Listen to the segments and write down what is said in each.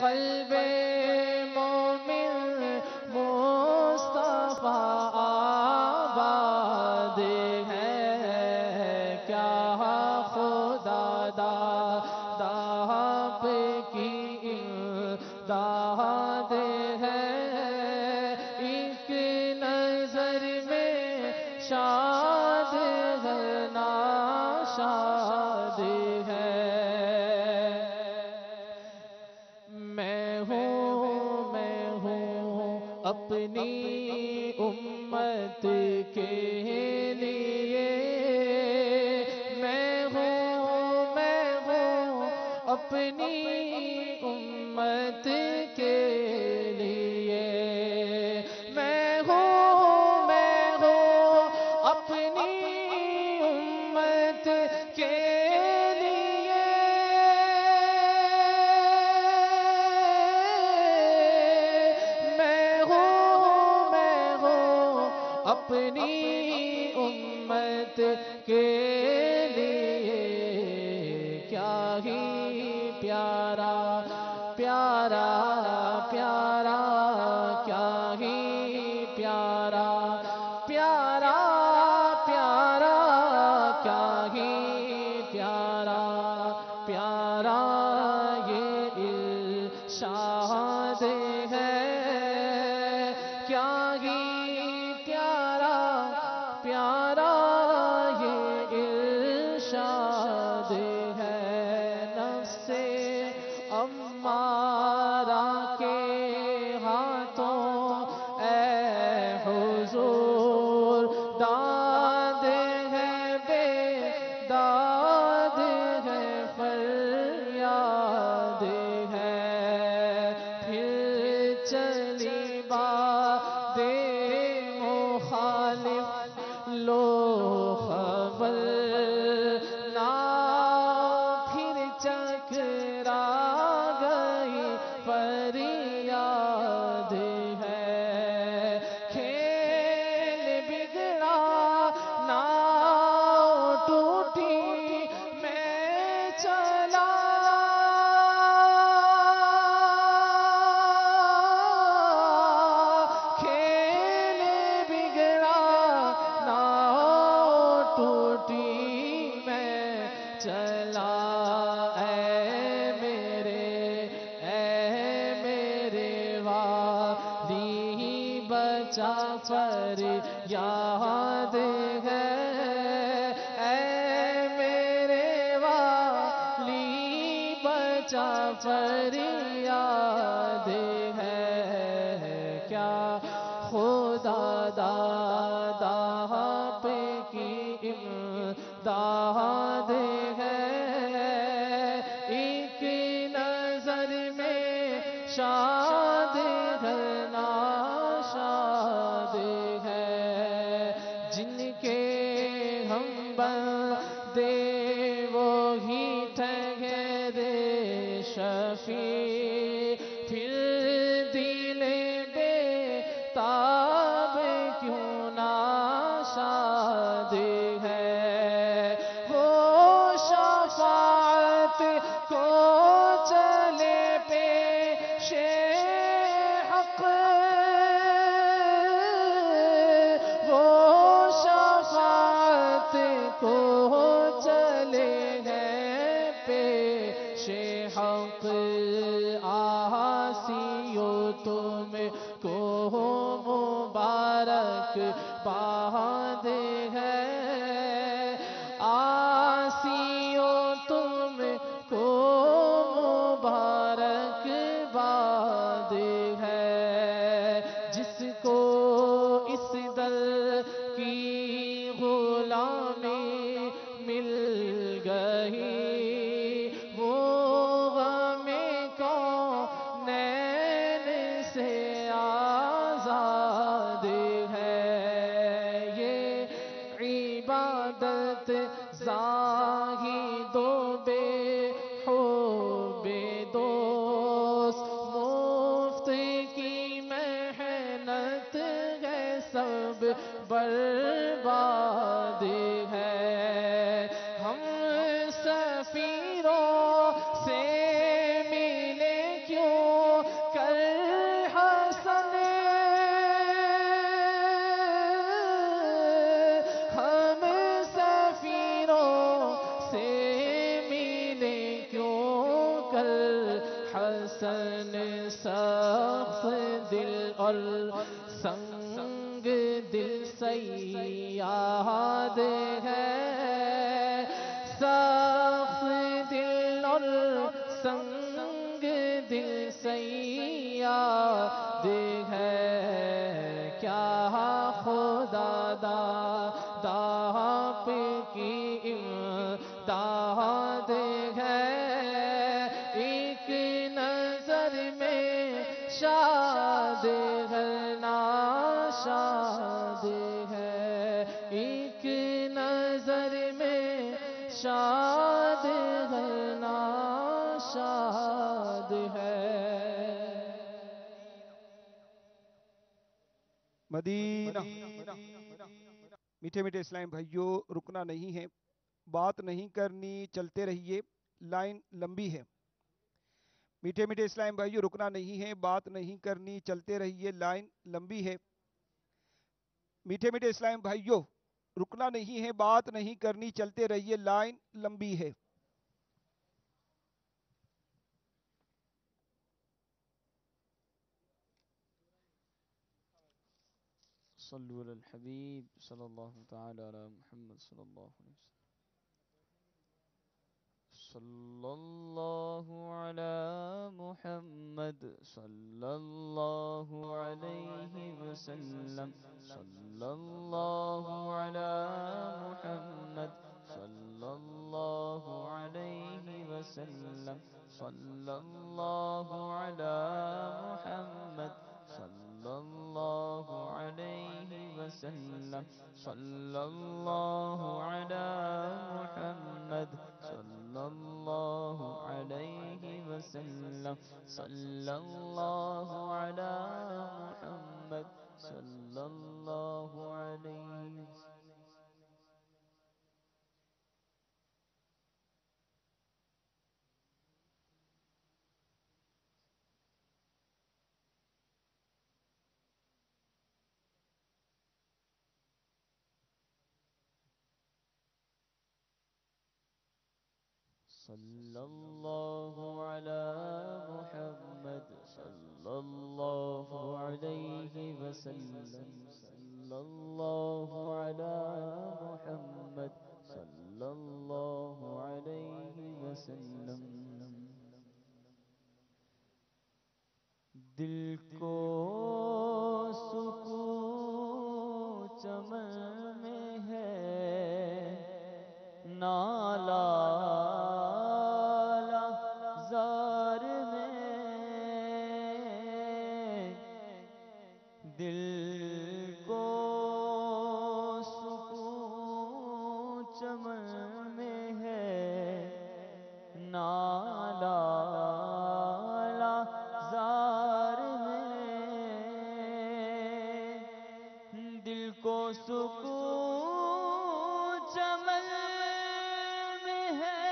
قلب مومن مصطفیٰ آباد ہے، کیا خدا داد آپ کی امداد ہے، ایک نظر میں شاد ہے ناشاد ہے۔ میں ہوں اپنی امت کے لیے، میں ہوں اپنی امت کے لیے، میں ہوں اپنی امت کے لیے، میں ہوں اپنی امت کے لیے، کیا ہی پیارا پیارا پیارا، کیا ہی پیارا پیارا پیارا، کیا ہی پیارا پیارا یہ ارشاد ہے، کیا ہی پیارا پیارا یہ ارشاد ہے۔ نفس امارہ کے ہاتھوں اے حضور داد ہے، بے داد ہے، فریاد ہے، پھر چلی باد مخالف لو خبر نہ، پھر چکرا گئی فریاد ہے، کھیل بگڑا ناؤ ٹوٹی میں چلا، کھیل بگڑا ناؤ ٹوٹی میں چلا، اے میرے والی بچا فریاد ہے، اے میرے والی بچا فریاد ہے، کیا خدا داد آپ کی امداد ہے، ایک نظر میں شاد ہے ناشاد ہے، جن کے ہم بندے وہی ٹھہرے شفیع، پھر دل بے تاب کیوں ناشاد ہے، وہ شفاعت کو چلے پیش حق، وہ شفاعت کو چلے ہیں پیش حق، آسیو تم کو مبارک باد ہے، آسیو تم کو مبارک باد ہے، جس کو اس در کی غلامی مل گئی، وہ غم کونین سے آزاد حسن سخت دل اور سنگ دل صیاد ہے، سخت دل اور سنگ دل صیاد ہے، کیا خدا دادا آپ کی امداد ہے، ایک نظر میں شاد ہے ناشاد ہے، ایک نظر میں شاد ہے ناشاد ہے۔ مدینہ۔ میٹھے میٹھے اسلام بھائیوں، رکنا نہیں ہے، بات نہیں کرنی، چلتے رہیے، لائن لمبی ہے۔ میٹھے میٹھے اسلام بھائیوں، رکنا نہیں ہے، بات نہیں کرنی، چلتے رہیے، لائن لمبی ہے۔ میٹھے میٹھے اسلام بھائیوں، رکنا نہیں ہے، بات نہیں کرنی، چلتے رہیے، لائن لمبی ہے۔ صلو علی الحبیب صلی اللہ تعالی علی محمد صلی اللہ علیہ وسلم۔ صلی اللہ علی محمد صلی اللہ علیہ وسلم، صلی اللہ علی محمد صلی اللہ علیہ وسلم، صلی اللہ علی محمد صلی اللہ علیہ وسلم، صلی اللہ علی محمد صلی اللہ علیہ وسلم، صلی اللہ علی محمد صلی اللہ علیہ وسلم۔ صلی اللہ علی محمد صلی اللہ علیہ وسلم، صلی اللہ علی محمد صلی اللہ علیہ وسلم۔ دل کو سکون چمن میں ہے، نالا زار میں، دل کو سکون چمن میں ہے، نالا زار میں، دل کو سکون چمن میں ہے،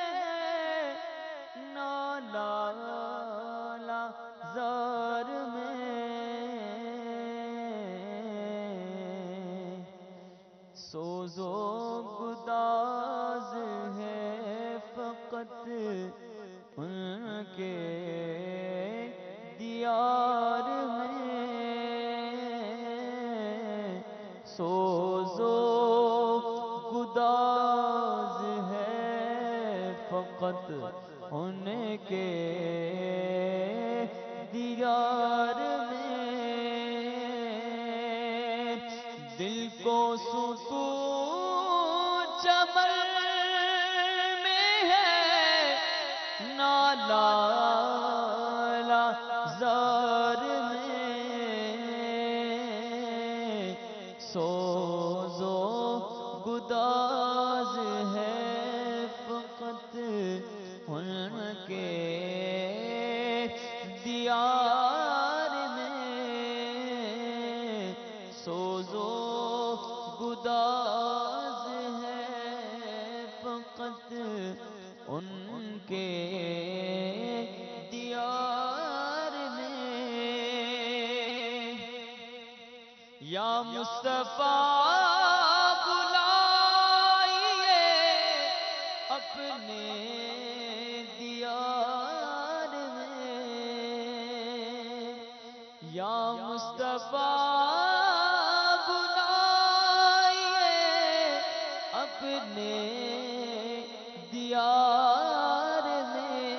نالا زار میں، سوز و گداز ہے فقط ان کے دیار میں، سوز و گداز ہے فقط ان کے دیار میں، دل کو سکون چمن میں ہے، نالا زار میں، سوز و گداز ہے فقط ان کے دیار میں، سوز و گداز ہے فقط ان کے دیار میں۔ یا مصطفیٰ بلائیے اپنے دیار میں، یا مصطفیٰ بلائیے اپنے دیار میں،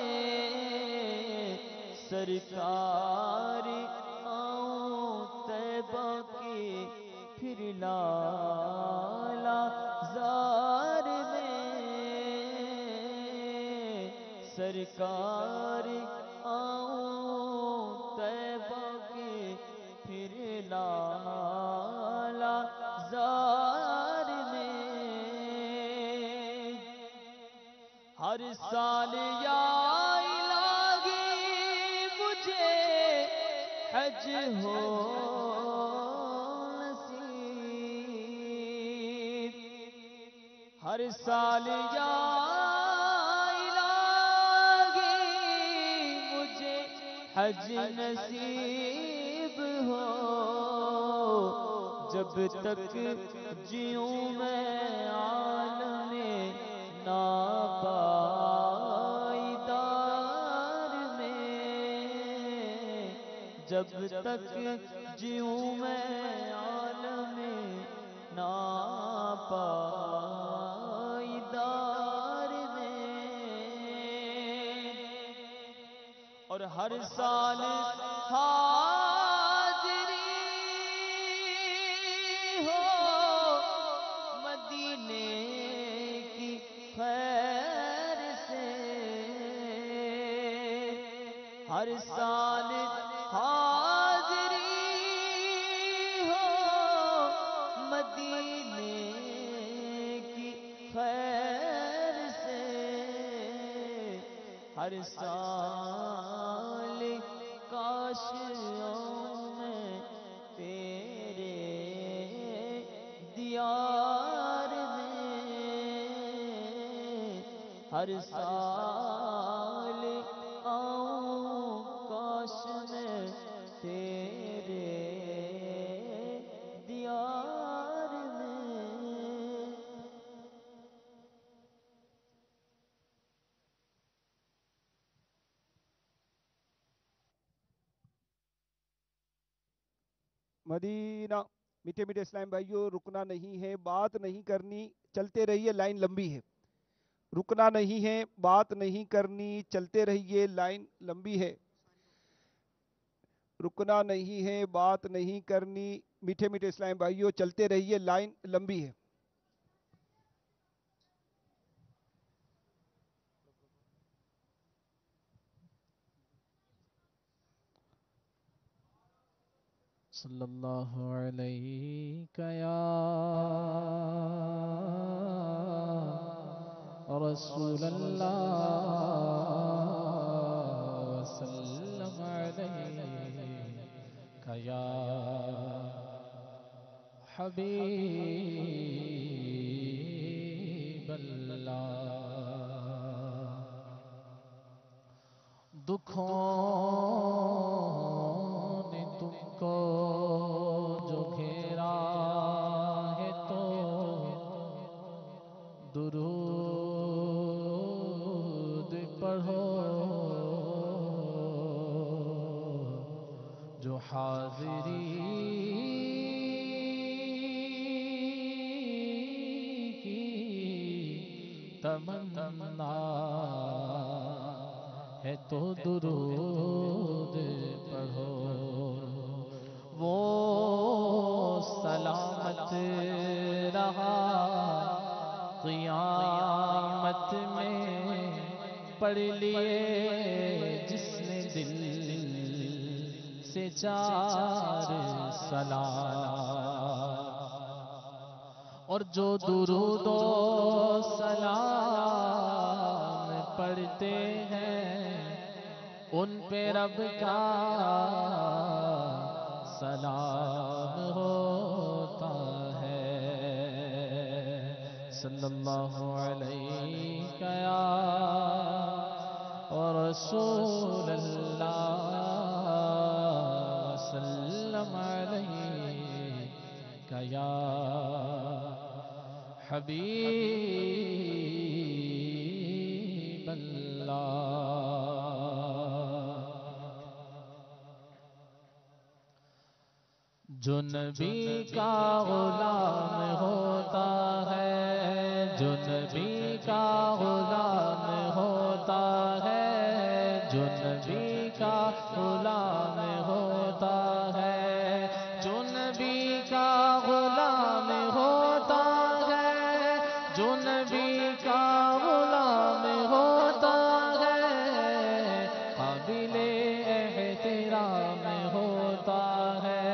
سرکار آؤں طیبہ کے پھر لالا زار میں، سرکار آؤں طیبہ کے پھر لالا زار میں، ہر سال یا الہی مجھے حج ہو نصیب، ہر سال یا الہی مجھے حج نصیب ہو، جب تک جیوں میں عالم ناپائیدار میں، جب تک جیوں میں عالم ناپائیدار میں، اور ہر سال حاضری ہو مدینے کی خیر سے، ہر سال حاضری ہو مدینے کی خیر سے، ہر سال کاش آؤں میں تیرے دیار میں، ہر سال آؤں کاش میں تیرے دیار میں۔ مدینہ، میٹھے میٹھے اسلام بھائیوں، رکنا نہیں ہے، بات نہیں کرنی، چلتے رہیے، لائن لمبی ہے۔ رکنا نہیں ہے، بات نہیں کرنی، چلتے رہیے، لائن لمبی ہے۔ رکنا نہیں ہے، بات نہیں کرنی، میٹھے میٹھے اسلام بھائیوں، چلتے رہیے، لائن لمبی ہے۔ صلی اللہ علیہ یا رسول اللہ وسلم علیک یا حبیب اللہ، دکھوں نے تم کو جو گھیرا ہے تو درود پڑھو، جو حاضری کی تمنا ہے تو درود پڑھو، وہ سلامت رہا قیامت میں پڑھ لیے جس نے دل سے چار سلام، اور جو درود و سلام پڑھتے ہیں ان پہ رب کا سلام ہوتا ہے۔ صلی اللہ علیہ یا رسول اللہ وسلم علیک یا حبیب اللہ۔ جو نبی کا غلام ہوتا ہے، جو نبی کا غلام ہوتا ہے، جو نبی کا غلام ہوتا ہے، جو نبی کا غلام ہوتا ہے، جو نبی کا غلام ہوتا ہے، قابل احترام ہوتا ہے،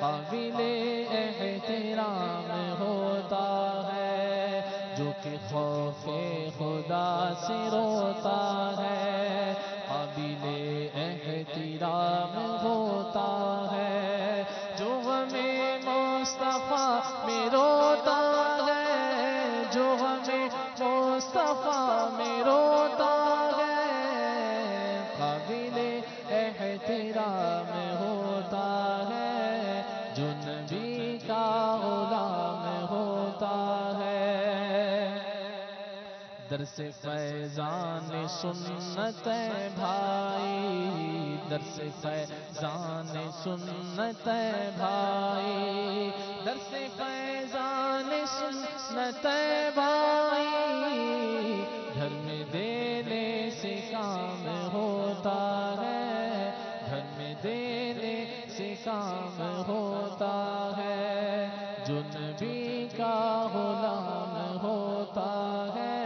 قابل احترام ہوتا ہے، جو کہ خوف خدا سے روتا ہے، قابل احترام ہوتا ہے، جو غم مصطفیٰ میں روتا ہے، جو غم مصطفیٰ میں روتا ہے، قابل احترام ہوتا ہے، جو نبی کا غلام ہوتا ہے۔ درس فیضان سنت ہے بھائی، درس فیضان سنت ہے بھائی، درس فیضان سنت ہے بھائی، گھر میں دینے سے کام ہوتا ہے، گھر میں دینے سے کام ہوتا ہے، جو نبی کا غلام ہوتا ہے،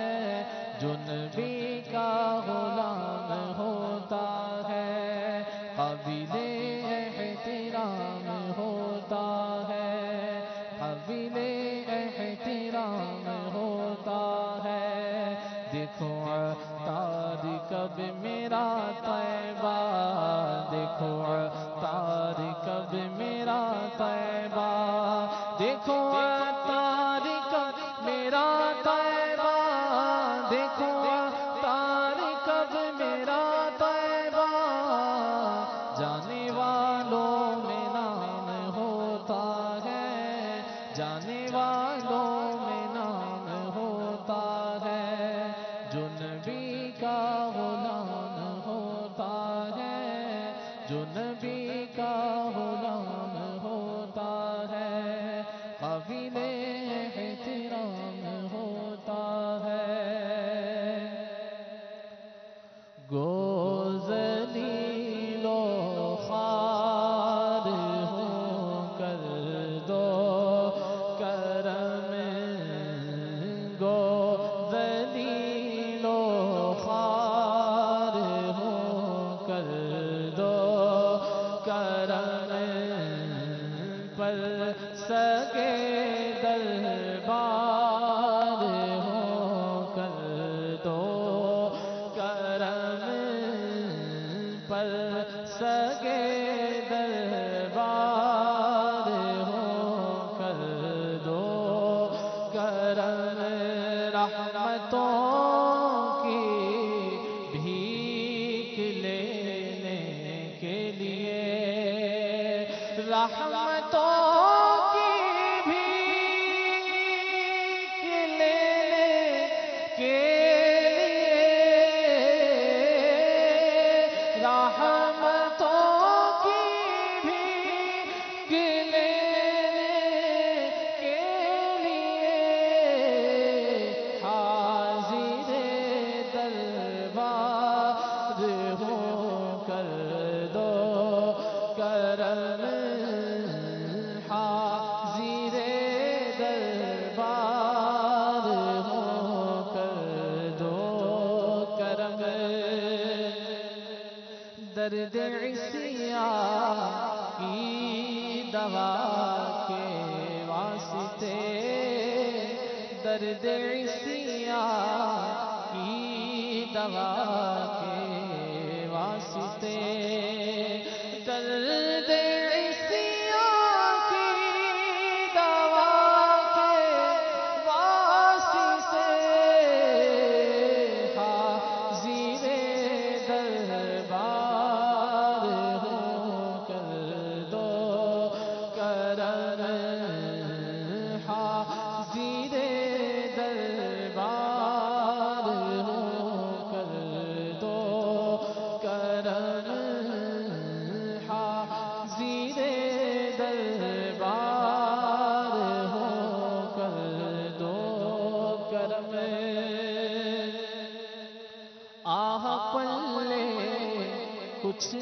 جو نبی کا غلام ہوتا ہے، قابل احترام ہوتا ہے، قابل احترام ہوتا ہے۔ دیکھو عطار کب میرا طیبہ، دیکھو عطار کب میرا طیبہ، دیکھو عطار کب میرا طیبہ، دیکھو عطار کب میرا طیبہ، جانے والوں میں نام ہوتا ہے، جانے والوں میں نام ہوتا ہے، جو نبی کا غلام ہوتا ہے، جو نبی کا غلام ہوتا ہے، قابل احترام ہوتا ہے۔ گو ذلیل و خوار ہوں کر دو کرم، گو ذلیل و خوار ہوں کر دو کرم، پر سگے دربار ہوں کر دو کرم، پر سگے دربار ہوں کر دو کرم، رحمتوں کی بھیک لینے کے لیے، رحمتوں کی بھیک لینے کے لیے، رحمتوں کی بھیک لینے کے لیے، حاضر دربار ہوں کر دو کرم، حاضر دربار ہوں کر دو کرم، درد عصیاں کی دوا کے واسطے، درد عصیاں کی دوا کے واسطے، درد عصیاں کی دوا کے واسطے، حاضر دربار ہوں کر دو کرم، حاضر دربار ہوں کر دو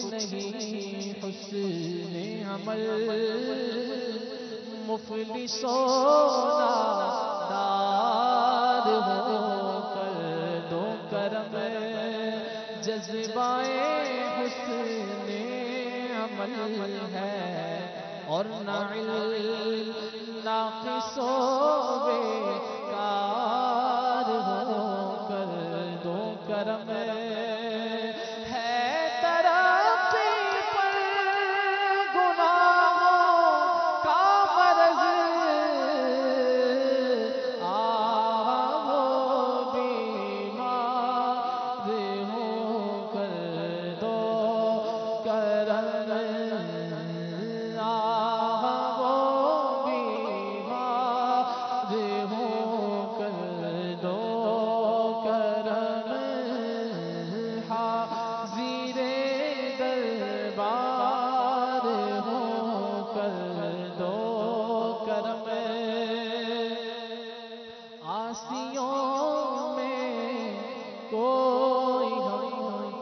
نہیں حسن عمل مفلسوں نادار ہو کر دو کرم جذبائے حسن عمل ہے اور نہ علم ناقص و بیکار ہو کر دو کرم ہے ترقی پر گناہوں کا مرض وہ بیمار ہو کر دو کرم آسیوں میں کوئی ہم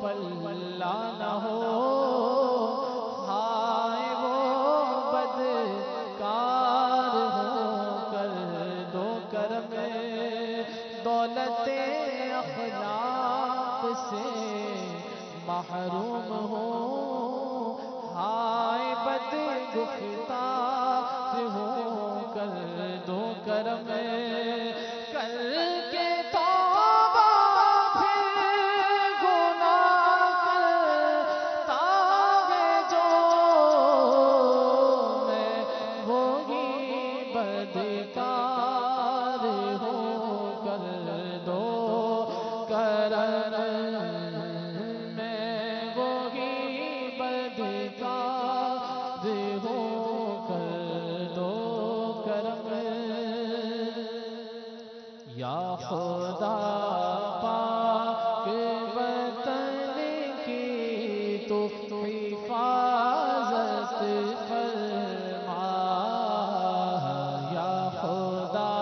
پلہ نہ ہو ہائے وہ بدکار ہو کر دو کرم دولت اخلاق سے محروم ہو ہائے بد گفتار ہو کر دو کرم کر کے توبہ پھر گناہ کرتا ہے جو میں وہی بدکار ہو کر دو کرم میں وہی بدکار ہو کر دو کرم یا خدا پاک وطن کی تو حفاظت فرما یا خدا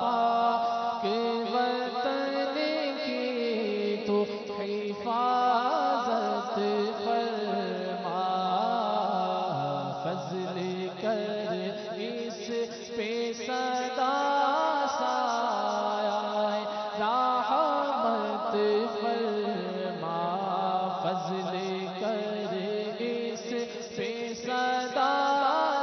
پاک وطن کی تو حفاظت فرما فضل کر اس پہ صدا فرما فضل کر اس پہ صدا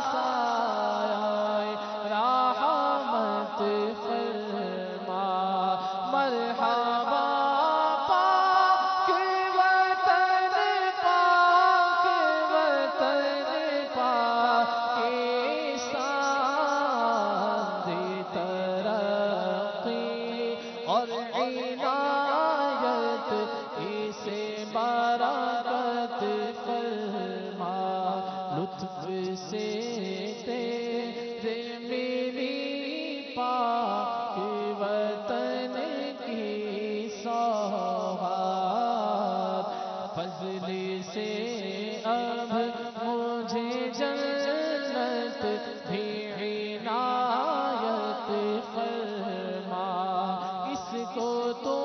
سایہ رحمت فرما مرحبا پاک وطن پاک وطن پاک سان ترقی اور عنایت اسے برکت فرما لطف سے تیرے میری پاک وطن کی سوغات فضل سے اب مجھے جنت بھی عنایت فرما اس کو تو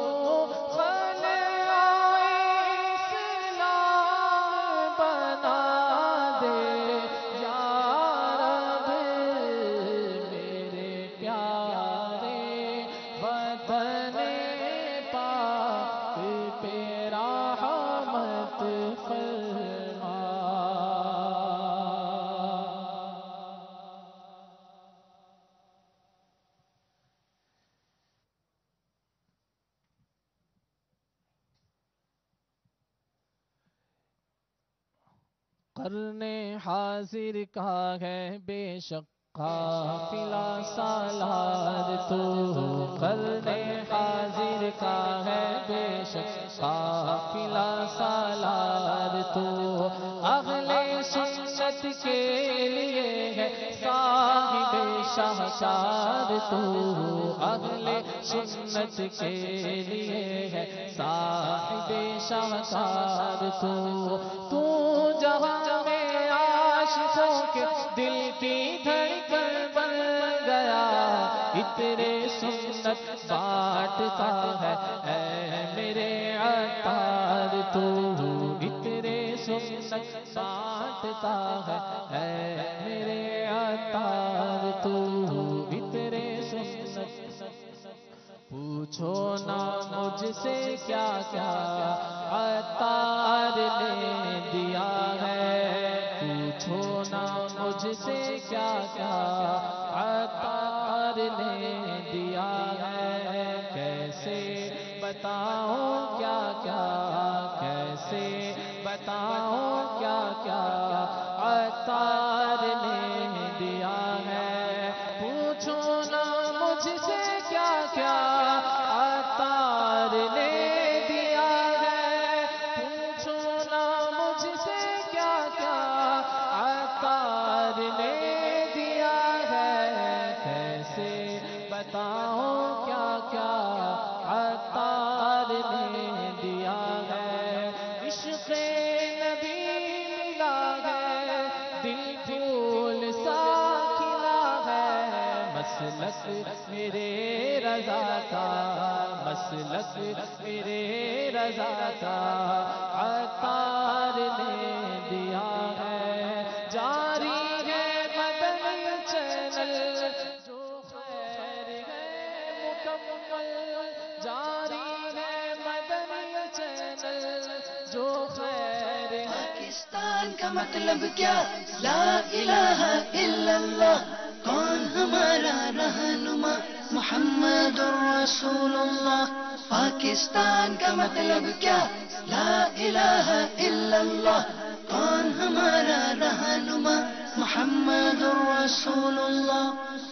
قرن حاضر کا ہے بے شک قافلہ سالار تو قرن حاضر کا ہے بے شک قافلہ سالار تو اہل سنت کے لیے ہے صاحب شاہکار تو اہل سنت کے لیے ہے صاحب شاہکار تو جہاں میں عاشقوں کے دل کی دھڑکن بن گیا اتنے سنت بانٹتا ہے اے میرے عطار تو اتنے سنت سنت بانٹتا ہے، اے میرے عطار تو اترے سنت، پوچھو نا مجھ سے کیا کیا عطار نے دیا ہے، پوچھو نا مجھ سے کیا کیا عطار نے دیا ہے، کیسے بتاؤں کیا کیا، کیسے بتاؤں کیا کیا عطار نے دیا ہے، پوچھو نا مجھ سے کیا کیا عطار نے دیا ہے، پوچھو نا مجھ سے کیا کیا عطار نے دیا ہے، کیسے بتاؤں کیا کیا عطار نے دیا ہے، عشق نبی ملا ہے، دل پھول سا کھلا ہے، مسلک میرے رضا کا، مسلک میرے رضا کا عطار نے دیا ہے، جاری ہے مدنی چینل جو خیر ہے مکمل، جاری ہے مدنی چینل جو خیر ہے، پاکستان کا مطلب کیا، لا الہ الا اللہ، کون ہمارا رہنما، محمد رسول اللہ، پاکستان کا مطلب کیا، لا الہ الا اللہ، کون ہمارا رہنما، محمد رسول اللہ،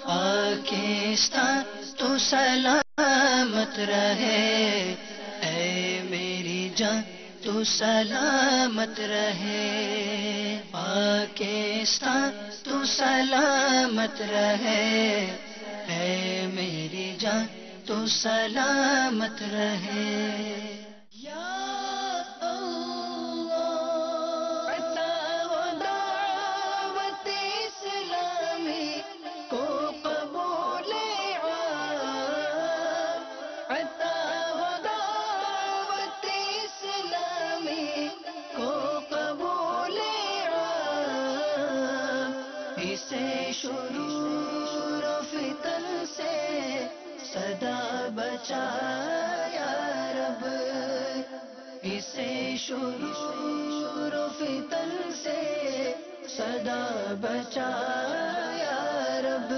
پاکستان تو سلامت رہے، اے میری جان تو سلامت رہے، پاکستان تو سلامت رہے، اے میری جان تو سلامت رہے، یا اللہ عطا و دعوت اسلامی کو قبول عام، عطا و دعوت اسلامی کو قبول عام، اسے شرور و فتن سے صدا بچا یا رب، اسے شرور و فتن سے صدا بچا یا رب۔